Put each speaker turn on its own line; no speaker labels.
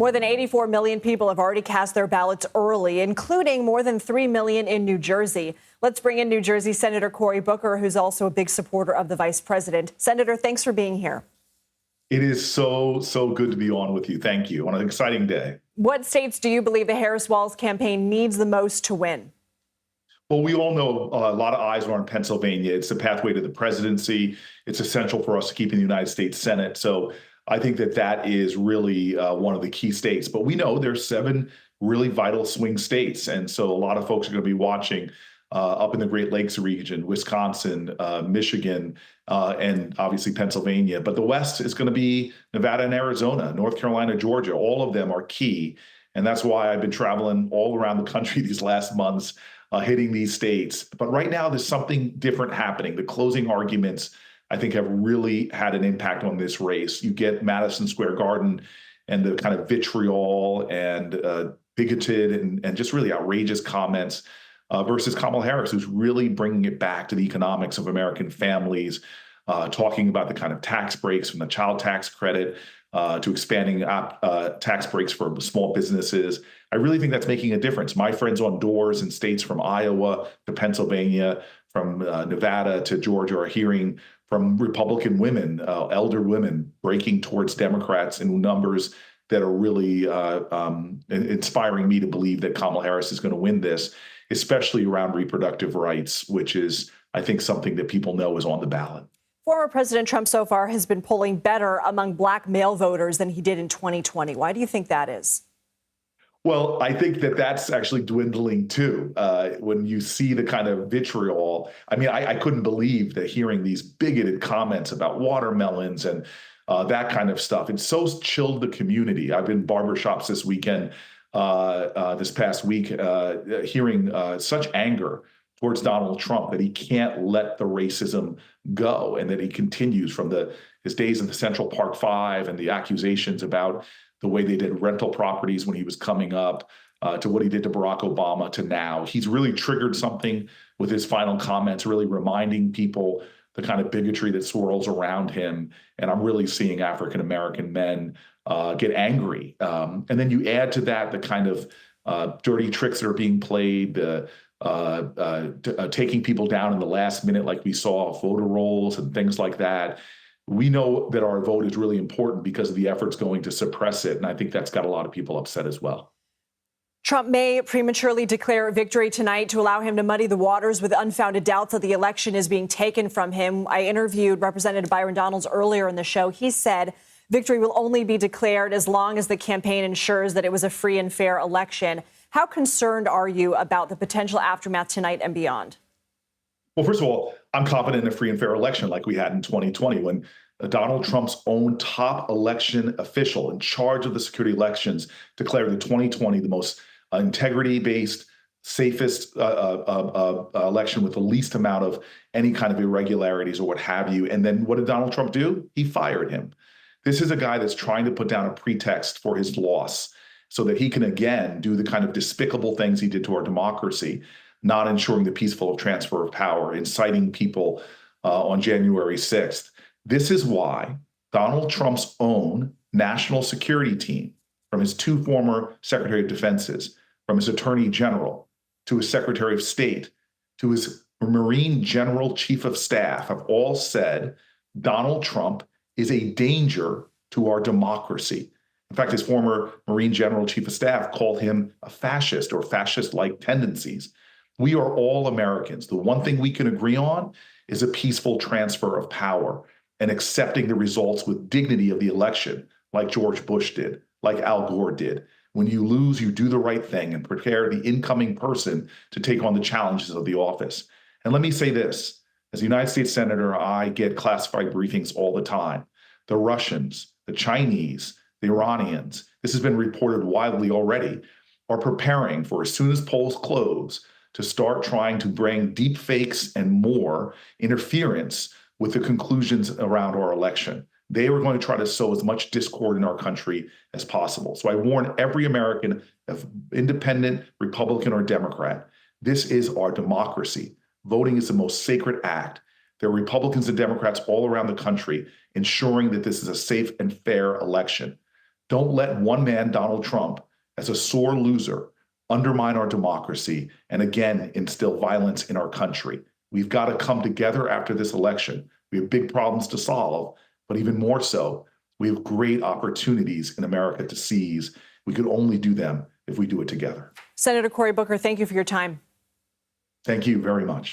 More than 84 million people have already cast their ballots early, including more than 3 million in New Jersey. Let's bring in New Jersey Senator Cory Booker, who's also a big supporter of the vice president. Senator, thanks for being here.
It is so good to be on with you. Thank you. On an exciting day.
What states do you believe the Harris-Walz campaign needs the most to win?
Well, we all know a lot of eyes are on Pennsylvania. It's the pathway to the presidency. It's essential for us to keep in the United States Senate. So I think that is really one of the key states. But we know there's 7 really vital swing states. And so a lot of folks are going to be watching up in the Great Lakes region, Wisconsin, Michigan, and obviously Pennsylvania. But the West is going to be Nevada and Arizona, North Carolina, Georgia. All of them are key. And that's why I've been traveling all around the country these last months, hitting these states. But right now, there's something different happening. The closing arguments, I think, have really had an impact on this race. You get Madison Square Garden and the kind of vitriol and bigoted and just really outrageous comments versus Kamala Harris, who's really bringing it back to the economics of American families, talking about the kind of tax breaks from the child tax credit to expanding tax breaks for small businesses. I really think that's making a difference. My friends on doors in states from Iowa to Pennsylvania, from Nevada to Georgia are hearing from Republican women, elder women, breaking towards Democrats in numbers that are really inspiring me to believe that Kamala Harris is going to win this, especially around reproductive rights, which is, I think, something that people know is on the ballot.
Former President Trump so far has been polling better among black male voters than he did in 2020. Why do you think that is?
Well, I think that's actually dwindling too. When you see the kind of vitriol, I mean, I couldn't believe that hearing these bigoted comments about watermelons and that kind of stuff. It so chilled the community. I've been in barbershops this weekend, this past week, hearing such anger towards Donald Trump that he can't let the racism go, and that he continues from his days in the Central Park Five and the accusations about the way they did rental properties when he was coming up, to what he did to Barack Obama, to now. He's really triggered something with his final comments, really reminding people the kind of bigotry that swirls around him. And I'm really seeing African-American men get angry. And then you add to that the kind of dirty tricks that are being played, taking people down in the last minute, like we saw voter rolls and things like that. We know that our vote is really important because of the efforts going to suppress it. And I think that's got a lot of people upset as well.
Trump may prematurely declare victory tonight to allow him to muddy the waters with unfounded doubts that the election is being taken from him. I interviewed Representative Byron Donalds earlier in the show. He said victory will only be declared as long as the campaign ensures that it was a free and fair election. How concerned are you about the potential aftermath tonight and beyond?
Well, first of all, I'm confident in a free and fair election like we had in 2020 when Donald Trump's own top election official in charge of the security elections declared the 2020 the most integrity-based, safest election with the least amount of any kind of irregularities or what have you. And then what did Donald Trump do? He fired him. This is a guy that's trying to put down a pretext for his loss so that he can again do the kind of despicable things he did to our democracy, not ensuring the peaceful transfer of power, inciting people on January 6th. This is why Donald Trump's own national security team, from his 2 former Secretary of Defenses, from his Attorney General to his Secretary of State to his Marine General Chief of Staff, have all said Donald Trump is a danger to our democracy. In fact, his former Marine General Chief of Staff called him a fascist or fascist-like tendencies. We are all Americans. The one thing we can agree on is a peaceful transfer of power and accepting the results with dignity of the election, like George Bush did, like Al Gore did. When you lose, you do the right thing and prepare the incoming person to take on the challenges of the office. And let me say this, as a United States Senator, I get classified briefings all the time. The Russians, the Chinese, the Iranians, this has been reported widely already, are preparing for, as soon as polls close, to start trying to bring deep fakes and more interference with the conclusions around our election. They were going to try to sow as much discord in our country as possible. So I warn every American, independent, Republican, or Democrat, this is our democracy. Voting is the most sacred act. There are Republicans and Democrats all around the country ensuring that this is a safe and fair election. Don't let one man, Donald Trump, as a sore loser, undermine our democracy and again instill violence in our country. We've got to come together after this election. We have big problems to solve, but even more so, we have great opportunities in America to seize. We could only do them if we do it together.
Senator Cory Booker, thank you for your time.
Thank you very much.